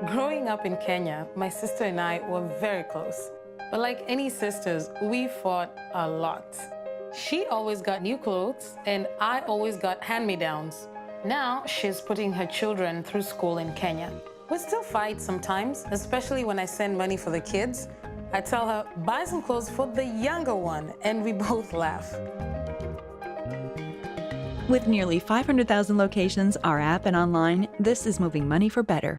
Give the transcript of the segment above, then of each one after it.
Growing up in Kenya, my sister and I were very close. But like any sisters, we fought a lot. She always got new clothes, and I always got hand-me-downs. Now she's putting her children through school in Kenya. We still fight sometimes, especially when I send money for the kids. I tell her, buy some clothes for the younger one, and we both laugh. With nearly 500,000 locations, our app and online, this is moving money for better.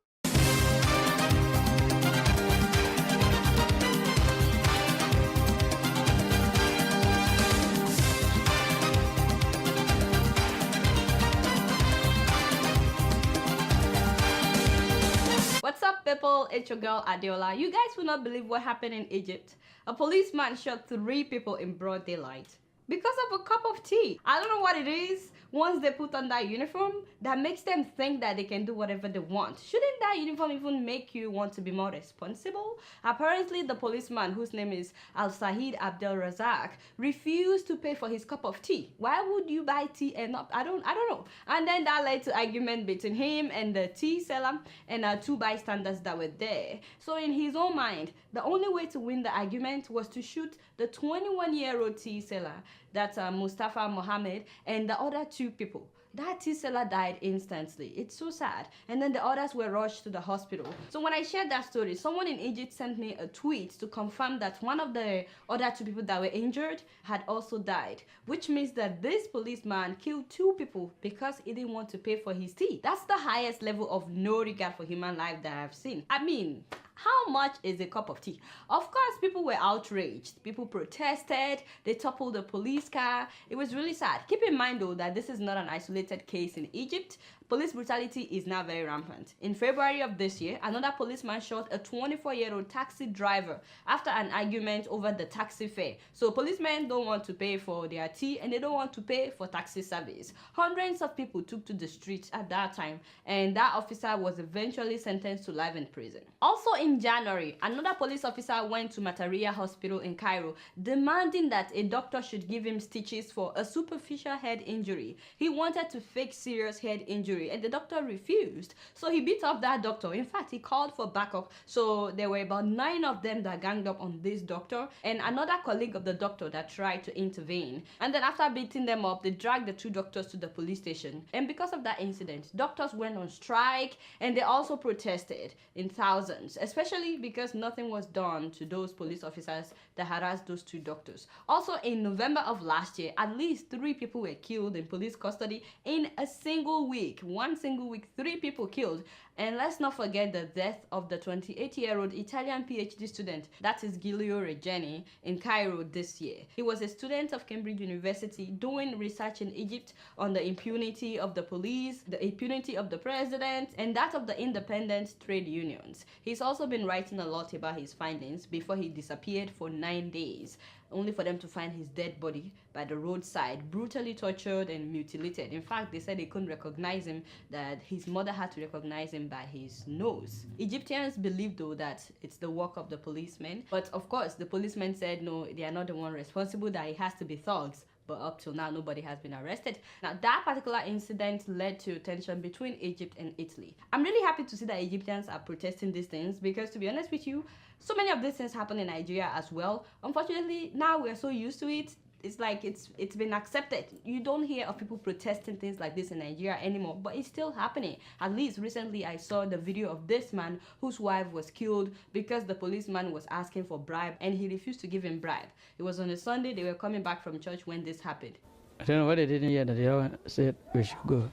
What's up, people? It's your girl Adeola. You guys will not believe what happened in Egypt. A policeman shot 3 people in broad daylight because of a cup of tea. I don't know what it is once they put on that uniform that makes them think that they can do whatever they want. Shouldn't that uniform even make you want to be more responsible? Apparently, the policeman, whose name is Al-Sahid Abdel Razak, refused to pay for his cup of tea. Why would you buy tea and not? I don't know. And then that led to argument between him and the tea seller and 2 bystanders that were there. So in his own mind, the only way to win the argument was to shoot the 21-year-old tea seller, that's Mustafa Mohammed, and the other 2 people. That tea seller died instantly. It's so sad. And then the others were rushed to the hospital. So when I shared that story, someone in Egypt sent me a tweet to confirm that one of the other 2 people that were injured had also died, which means that this policeman killed 2 people because he didn't want to pay for his tea. That's the highest level of no regard for human life that I've seen. I mean, how much is a cup of tea? Of course, people were outraged. People protested. They toppled the police car. It was really sad. Keep in mind, though, that this is not an isolated case in Egypt. Police brutality is now very rampant. In February of this year, another policeman shot a 24-year-old taxi driver after an argument over the taxi fare. So policemen don't want to pay for their tea and they don't want to pay for taxi service. Hundreds of people took to the streets at that time, and that officer was eventually sentenced to life in prison. Also in January, another police officer went to Mataria Hospital in Cairo demanding that a doctor should give him stitches for a superficial head injury. He wanted to fake serious head injury and the doctor refused. So he beat up that doctor. In fact, he called for backup. So there were about 9 of them that ganged up on this doctor and another colleague of the doctor that tried to intervene. And then after beating them up, they dragged the 2 doctors to the police station. And because of that incident, doctors went on strike and they also protested in thousands, especially because nothing was done to those police officers that harassed those 2 doctors. Also in November of last year, at least 3 people were killed in police custody in a single week. One single week, 3 people killed. And let's not forget the death of the 28-year-old Italian PhD student, that is Giulio Regeni, in Cairo this year. He was a student of Cambridge University doing research in Egypt on the impunity of the police, the impunity of the president, and that of the independent trade unions. He's also been writing a lot about his findings before he disappeared for 9 days, only for them to find his dead body by the roadside, brutally tortured and mutilated. In fact, they said they couldn't recognize him, that his mother had to recognize him by his nose. Egyptians believe, though, that it's the work of the policemen. But of course, the policemen said no, they are not the one responsible, that it has to be thugs. But up till now, nobody has been arrested. Now, that particular incident led to tension between Egypt and Italy. I'm really happy to see that Egyptians are protesting these things because, to be honest with you, so many of these things happen in Nigeria as well. Unfortunately, now we're so used to it. It's like it's been accepted. You don't hear of people protesting things like this in Nigeria anymore, but it's still happening. At least recently I saw the video of this man whose wife was killed because the policeman was asking for bribe and he refused to give him bribe. It was on a Sunday. They were coming back from church when this happened. I don't know what they didn't hear that the other said we should go.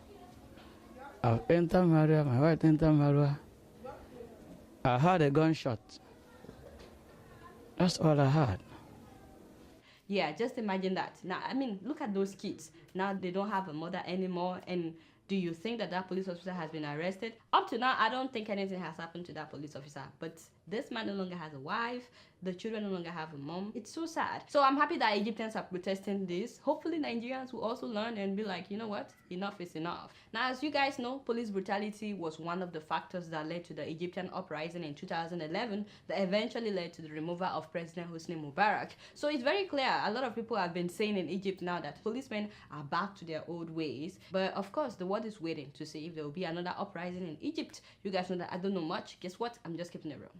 I've entered Maria, my wife entered Maria. I heard a gunshot. That's all I heard. Yeah, just imagine that. Now, I mean, look at those kids. Now they don't have a mother anymore. And do you think that that police officer has been arrested? Up to now, I don't think anything has happened to that police officer. But this man no longer has a wife. The children no longer have a mom. It's so sad. So I'm happy that Egyptians are protesting this. Hopefully Nigerians will also learn and be like, you know what? Enough is enough. Now, as you guys know, police brutality was one of the factors that led to the Egyptian uprising in 2011 that eventually led to the removal of President Hosni Mubarak. So it's very clear. A lot of people have been saying in Egypt now that policemen are back to their old ways. But of course, the word world is waiting to see if there will be another uprising in Egypt. You guys know that I don't know much. Guess what? I'm just keeping it real.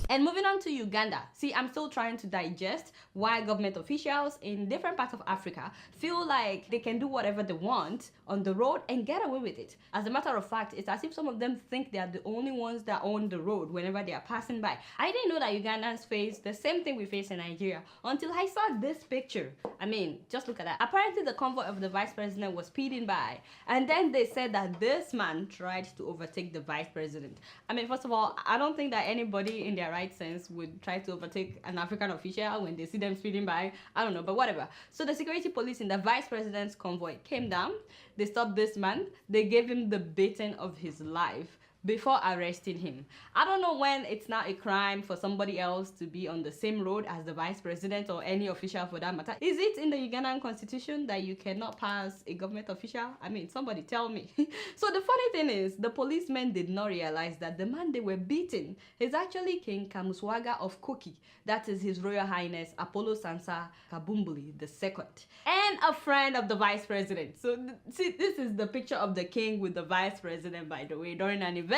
And moving on to Uganda. See, I'm still trying to digest why government officials in different parts of Africa feel like they can do whatever they want on the road and get away with it. As a matter of fact, it's as if some of them think they are the only ones that own the road whenever they are passing by. I didn't know that Ugandans face the same thing we face in Nigeria until I saw this picture. I mean, just look at that. Apparently, the convoy of the vice president was speeding by, and then they said that this man tried to overtake the vice president. I mean, first of all, I don't think that anybody in their right sense would try to overtake an African official when they see them speeding by. I don't know, but whatever. So the security police in the vice president's convoy came down. They stopped this man. They gave him the beating of his life before arresting him. I don't know when it's not a crime for somebody else to be on the same road as the vice president or any official for that matter. Is it in the Ugandan constitution that you cannot pass a government official? I mean, somebody tell me. So the funny thing is, the policemen did not realize that the man they were beating is actually King Kamuswaga of Koki. That is His Royal Highness Apollo Sansa Kabumbuli II, and a friend of the vice president. So see, this is the picture of the king with the vice president, by the way, during an event.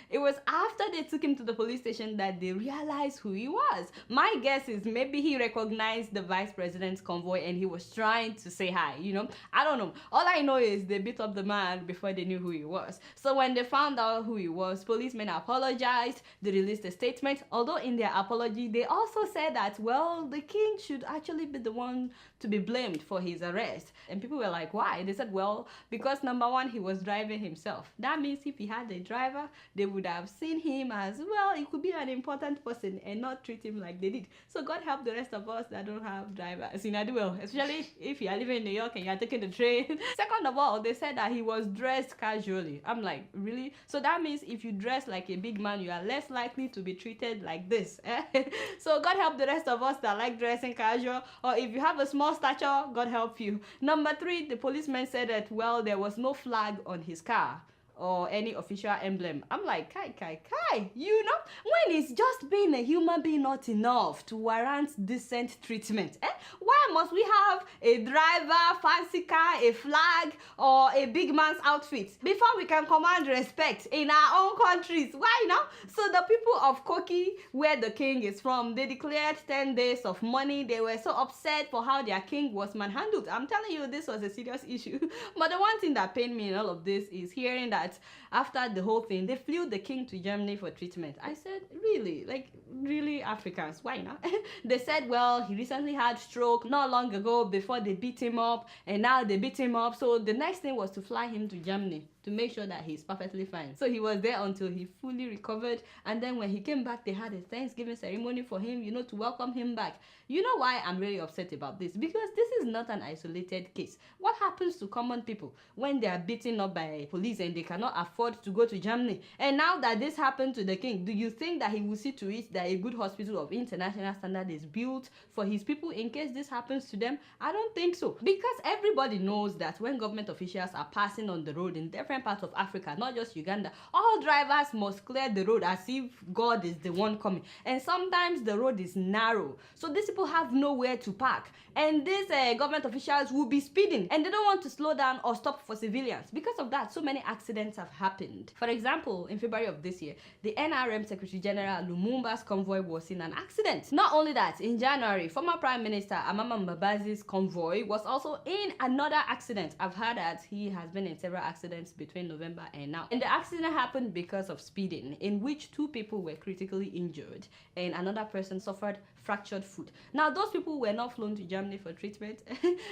It was after they took him to the police station that they realized who he was. My guess is maybe he recognized the vice president's convoy and he was trying to say hi, you know. I don't know. All I know is they beat up the man before they knew who he was. So when they found out who he was, policemen apologized. They released a statement. Although in their apology, they also said that, well, the king should actually be the one to be blamed for his arrest. And people were like, why? They said, well, because number one, he was driving himself. That means if he had a driver, they would have seen him as, well, he could be an important person and not treat him like they did. So God help the rest of us that don't have drivers in Adeola, especially if you are living in New York and you are taking the train. Second of all, they said that he was dressed casually. I'm like, really? So that means if you dress like a big man, you are less likely to be treated like this. So God help the rest of us that like dressing casual, or if you have a small stature, God help you. Number three, the policeman said that, well, there was no flag on his car or any official emblem. I'm like, kai, you know, when it's just being a human being not enough to warrant decent treatment, why must we have a driver, fancy car, a flag, or a big man's outfit before we can command respect in our own countries? Why now? So the people of Koki, where the king is from, they declared 10 days of mourning. They were so upset for how their king was manhandled. I'm telling you, this was a serious issue. But the one thing that pained me in all of this is hearing that after the whole thing, they flew the king to Germany for treatment. I said, really? Like, really, Africans? Why not? They said, well, he recently had stroke not long ago before they beat him up, and now they beat him up. So the next thing was to fly him to Germany to make sure that he's perfectly fine. So he was there until he fully recovered, and then when he came back, they had a Thanksgiving ceremony for him, you know, to welcome him back. You know why I'm really upset about this? Because this is not an isolated case. What happens to common people when they are beaten up by police and they cannot afford to go to Germany? And now that this happened to the king, do you think that he will see to it that a good hospital of international standard is built for his people in case this happens to them? I don't think so. Because everybody knows that when government officials are passing on the road in different parts of Africa, not just Uganda, all drivers must clear the road as if God is the one coming. And sometimes the road is narrow, so these people have nowhere to park, and these government officials will be speeding and they don't want to slow down or stop for civilians. Because of that, so many accidents have happened. For example, in February of this year, the NRM Secretary General Lumumba's convoy was in an accident. Not only that, in January, former Prime Minister Amama Mbabazi's convoy was also in another accident. I've heard that he has been in several accidents between November and now. And the accident happened because of speeding, in which 2 people were critically injured and another person suffered fractured foot. Now, those people were not flown to Germany for treatment.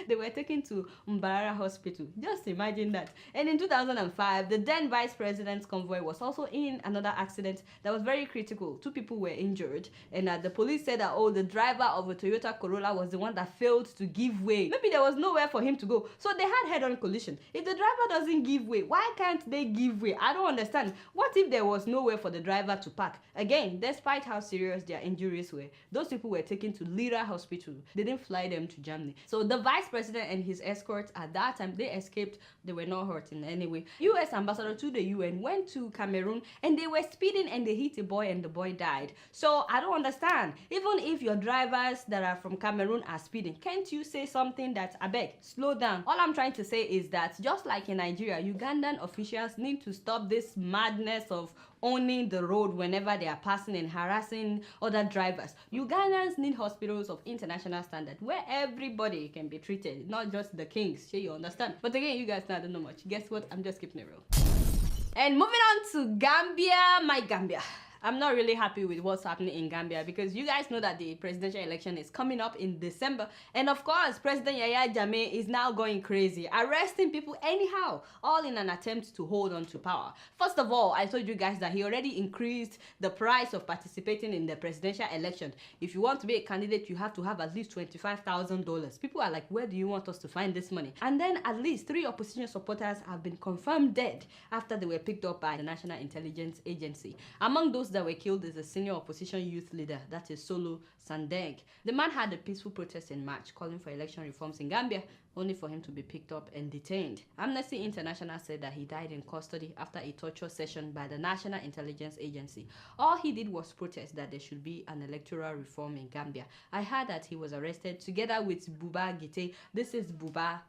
They were taken to Mbarara Hospital. Just imagine that. And in 2005, the then vice president's convoy was also in another accident that was very critical. 2 people were injured, and the police said that, oh, the driver of a Toyota Corolla was the one that failed to give way. Maybe there was nowhere for him to go, so they had head-on collision. If the driver doesn't give way, why Why can't they give way? I don't understand. What if there was nowhere for the driver to park? Again, despite how serious their injuries were, those people were taken to Lira Hospital. They didn't fly them to Germany. So the vice president and his escorts at that time, they escaped. They were not hurt in any way. US ambassador to the UN went to Cameroon and they were speeding and they hit a boy and the boy died. So I don't understand. Even if your drivers that are from Cameroon are speeding, can't you say something that, I beg, slow down? All I'm trying to say is that just like in Nigeria, Ugandan officials need to stop this madness of owning the road whenever they are passing and harassing other drivers. Ugandans need hospitals of international standard where everybody can be treated, not just the kings. Sure, you understand? But again, you guys know I don't know much. Guess what? I'm just keeping it real. And moving on to Gambia, my Gambia. I'm not really happy with what's happening in Gambia because you guys know that the presidential election is coming up in December. And of course, President Yahya Jammeh is now going crazy, arresting people anyhow, all in an attempt to hold on to power. First of all, I told you guys that he already increased the price of participating in the presidential election. If you want to be a candidate, you have to have at least $25,000. People are like, where do you want us to find this money? And then at least 3 opposition supporters have been confirmed dead after they were picked up by the National Intelligence Agency. Among those that were killed is a senior opposition youth leader, that is Solo Sandeng. The man had a peaceful protest in March calling for election reforms in Gambia, only for him to be picked up and detained. Amnesty International said that he died in custody after a torture session by the National Intelligence Agency. All he did was protest that there should be an electoral reform in Gambia. I heard that he was arrested together with Buba Gite. This is Buba.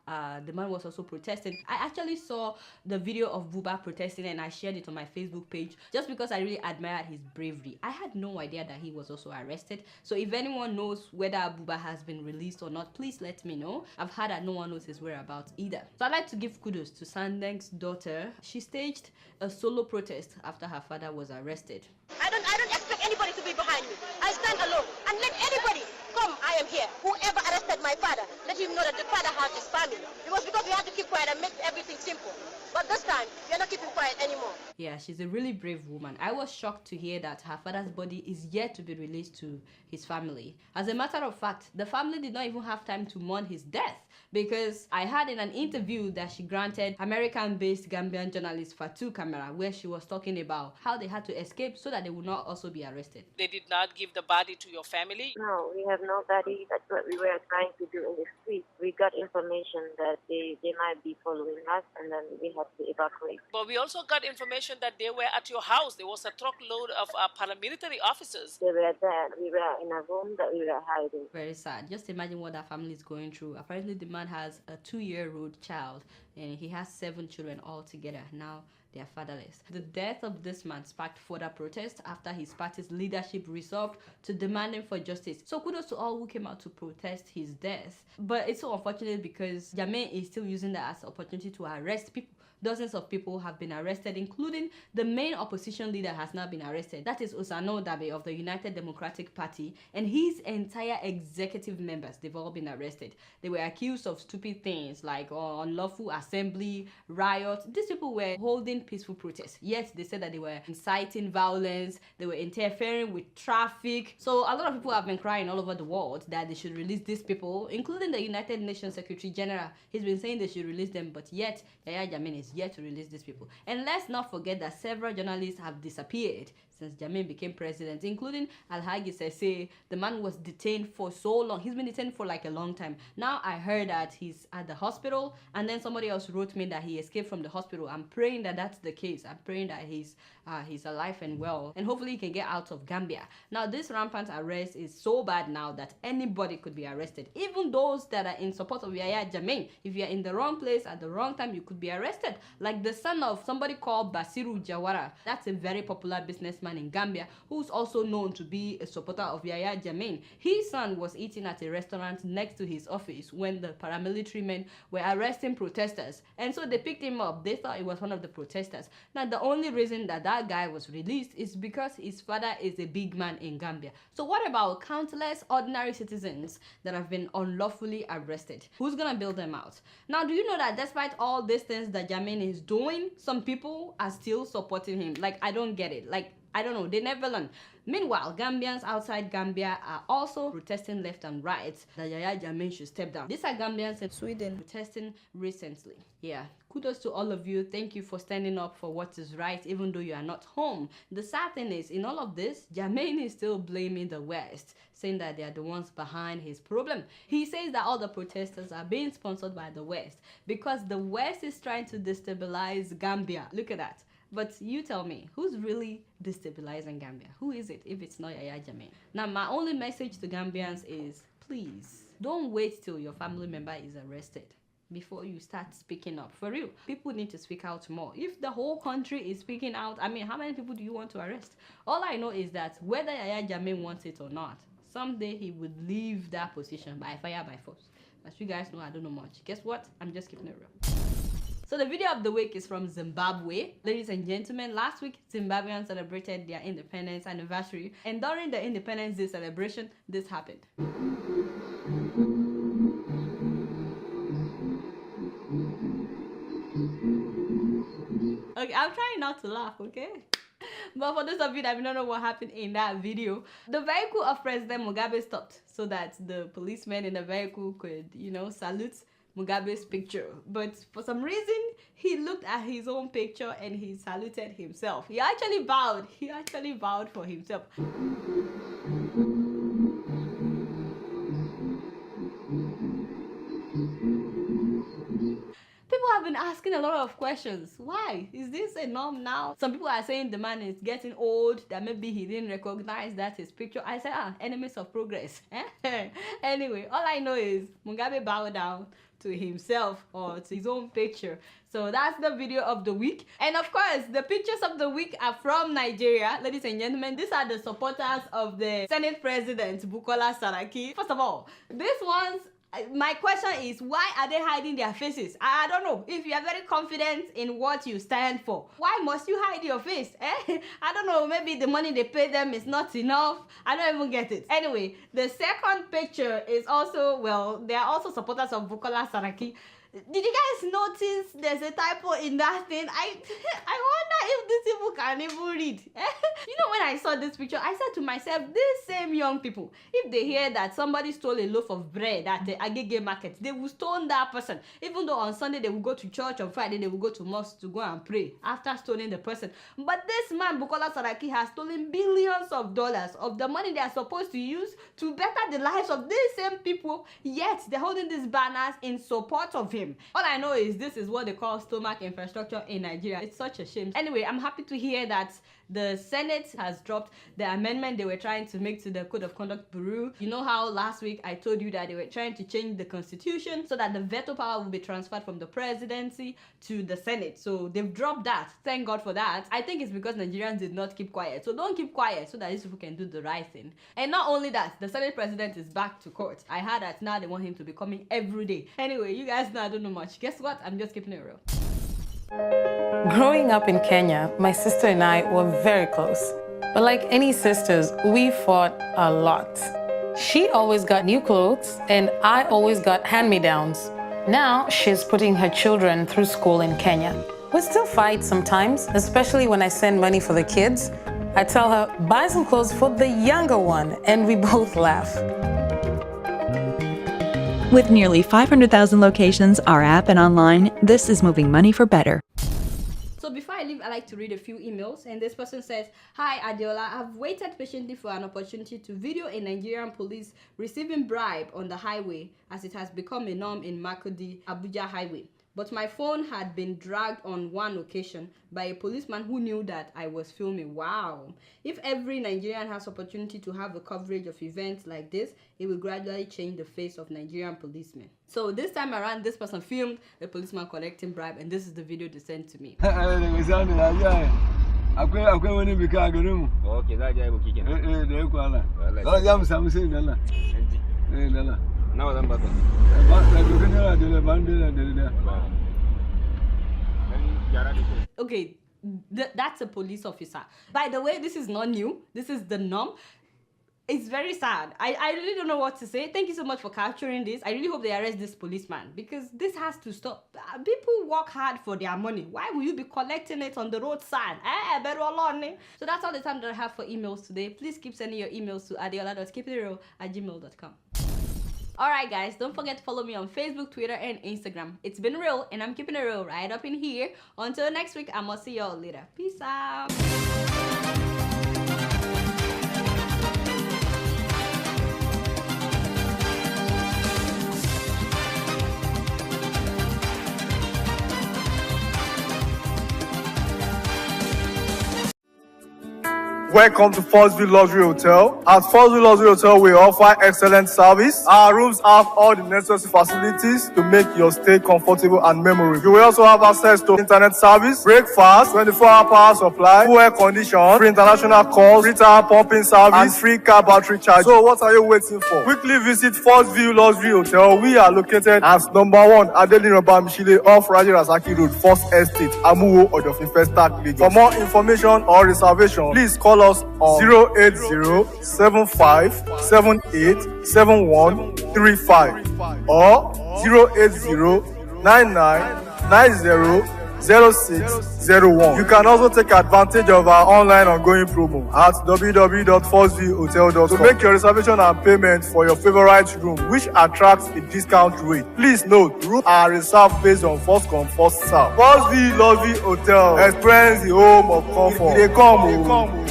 The man was also protesting. I actually saw the video of Buba protesting and I shared it on my Facebook page just because I really admired his bravery. I had no idea that he was also arrested. So if anyone knows whether Buba has been released or not, please let me know. I've heard that no one knows his whereabouts either. So I'd like to give kudos to Sandeng's daughter. She staged a solo protest after her father was arrested. I don't expect anybody to be behind me. I stand alone and let anybody come. I am here. Whoever arrested my father, let him know that the father has his family. It was because we had to keep quiet and make everything simple. But this time, we are not keeping quiet anymore. Yeah, she's a really brave woman. I was shocked to hear that her father's body is yet to be released to his family. As a matter of fact, the family did not even have time to mourn his death because I heard in an interview that she granted American-based Gambian journalist Fatou Camara, where she was talking about how they had to escape so that they would not also be arrested. They did not give the body to your family? No, we have no body. That's what we were trying to do in the street. We got information that they might be following us, and then we had to evacuate. But we also got information that they were at your house. There was a truckload of paramilitary officers. They were there. We were in a room that we were hiding. Very sad. Just imagine what that family is going through. Apparently the man has a 2-year-old child and he has 7 children all together. Now they are fatherless. The death of this man sparked further protests after his party's leadership resolved to demanding for justice. So kudos to all who came out to protest his death. But it's so unfortunate because Jammeh is still using that as an opportunity to arrest people. Dozens of people have been arrested, including the main opposition leader has now been arrested. That is Osano Dabe of the United Democratic Party, and his entire executive members, they've all been arrested. They were accused of stupid things like unlawful assembly, riots. These people were holding peaceful protests, yet they said that they were inciting violence, they were interfering with traffic. So a lot of people have been crying all over the world that they should release these people, including the United Nations Secretary General. He's been saying they should release them, but yet Yahya Jammeh is yet to release these people. And let's not forget that several journalists have disappeared since Jammeh became president, including Alhaji Sese. The man was detained for so long. He's been detained for like a long time. Now I heard that he's at the hospital, and then somebody else wrote me that he escaped from the hospital. I'm praying that that's the case. I'm praying that he's alive and well, and hopefully he can get out of Gambia. Now this rampant arrest is so bad now that anybody could be arrested, even those that are in support of Yahya Jammeh. If you're in the wrong place at the wrong time, you could be arrested. Like the son of somebody called Basiru Jawara. That's a very popular businessman in Gambia who's also known to be a supporter of Yahya Jammeh. His son was eating at a restaurant next to his office when the paramilitary men were arresting protesters, and so they picked him up. They thought it was one of the protesters. Now the only reason that guy was released is because his father is a big man in Gambia. So what about countless ordinary citizens that have been unlawfully arrested? Who's gonna bail them out? Now do you know that despite all these things that Jammeh is doing, some people are still supporting him? Like, I don't get it. Like, I don't know, they never learn. Meanwhile, Gambians outside Gambia are also protesting left and right that Yaya Jammeh should step down. These are Gambians in Sweden protesting recently. Yeah, kudos to all of you. Thank you for standing up for what is right, even though you are not home. The sad thing is, in all of this, Jammeh is still blaming the West, saying that they are the ones behind his problem. He says that all the protesters are being sponsored by the West because the West is trying to destabilize Gambia. Look at that. But you tell me, who's really destabilizing Gambia? Who is it if it's not Yaya Jammeh? Now, my only message to Gambians is, please, don't wait till your family member is arrested before you start speaking up. For real, people need to speak out more. If the whole country is speaking out, I mean, how many people do you want to arrest? All I know is that whether Yaya Jammeh wants it or not, someday he would leave that position by fire, by force. As you guys know, I don't know much. Guess what? I'm just keeping it real. So the video of the week is from Zimbabwe. Ladies and gentlemen, last week Zimbabweans celebrated their independence anniversary, and during the Independence Day celebration, this happened. Okay, I'm trying not to laugh, okay? But for those of you that don't know what happened in that video, the vehicle of President Mugabe stopped so that the policemen in the vehicle could, you know, salute Mugabe's picture. But for some reason, he looked at his own picture and he saluted himself. He actually bowed. He actually bowed for himself. People have been asking a lot of questions. Why? Is this a norm now? Some people are saying the man is getting old, that maybe he didn't recognize that his picture. I said, enemies of progress. Anyway, all I know is Mugabe bowed down to himself or to his own picture. So that's the video of the week. And of course, the pictures of the week are from Nigeria. Ladies and gentlemen, these are the supporters of the Senate President, Bukola Saraki. First of all, these ones, my question is, why are they hiding their faces? I don't know. If you are very confident in what you stand for, why must you hide your face? I don't know. Maybe the money they pay them is not enough. I don't even get it. Anyway, the second picture is also, well, they are also supporters of Bukola Saraki. Did you guys notice there's a typo in that thing? I wonder if these people can even read. You know, when I saw this picture, I said to myself, these same young people, if they hear that somebody stole a loaf of bread at the Agege market, they will stone that person. Even though on Sunday they will go to church, on Friday they will go to mosque to go and pray after stoning the person. But this man, Bukola Saraki, has stolen billions of dollars of the money they are supposed to use to better the lives of these same people, yet they're holding these banners in support of him. All I know is this is what they call stomach infrastructure in Nigeria. It's such a shame. Anyway, I'm happy to hear that the Senate has dropped the amendment they were trying to make to the Code of Conduct Bureau. You know how last week I told you that they were trying to change the constitution so that the veto power will be transferred from the presidency to the Senate. So they've dropped that. Thank God for that. I think it's because Nigerians did not keep quiet. So don't keep quiet so that these people can do the right thing. And not only that, the Senate president is back to court. I heard that now they want him to be coming every day. Anyway, you guys know I don't know much. Guess what? I'm just keeping it real. Growing up in Kenya, my sister and I were very close. But like any sisters, we fought a lot. She always got new clothes and I always got hand-me-downs. Now she's putting her children through school in Kenya. We still fight sometimes, especially when I send money for the kids. I tell her, buy some clothes for the younger one, and we both laugh. With nearly 500,000 locations, our app and online, this is moving money for better. So before I leave, I like to read a few emails, and this person says, "Hi Adeola, I've waited patiently for an opportunity to video a Nigerian police receiving bribe on the highway as it has become a norm in Makurdi, Abuja highway. But my phone had been dragged on one occasion by a policeman who knew that I was filming." Wow. If every Nigerian has opportunity to have a coverage of events like this, it will gradually change the face of Nigerian policemen. So this time around, this person filmed a policeman collecting bribe, and this is the video they sent to me. Okay, that's a police officer. By the way, this is not new. This is the norm. It's very sad. I really don't know what to say. Thank you so much for capturing this. I really hope they arrest this policeman because this has to stop. People work hard for their money. Why will you be collecting it on the roadside? So that's all the time that I have for emails today. Please keep sending your emails to adeola.keepitreal@gmail.com. Alright guys, don't forget to follow me on Facebook, Twitter, and Instagram. It's been real, and I'm keeping it real right up in here. Until next week, I'm gonna see y'all later. Peace out. Welcome to Forstview Luxury Hotel. At Forstview Luxury Hotel, we offer excellent service. Our rooms have all the necessary facilities to make your stay comfortable and memorable. You will also have access to internet service, breakfast, 24-hour power supply, full air condition, free international calls, free tire pumping service, and free car battery charge. So what are you waiting for? Quickly visit Forstview Luxury Hotel. We are located at number 1 Adeola Mishile off Raji Rasaki Road, First Estate, Amuwo, Odofin Festac, Lagos. For more information or reservation, please call us on 08075787135 or 08099900601. You can also take advantage of our online ongoing promo at www.forceviewhotel.com to make your reservation and payment for your favorite room, which attracts a discount rate. Please note, rooms are reserved based on first come, first serve. Forstview Luxury Hotel. Experience the home of comfort. They come.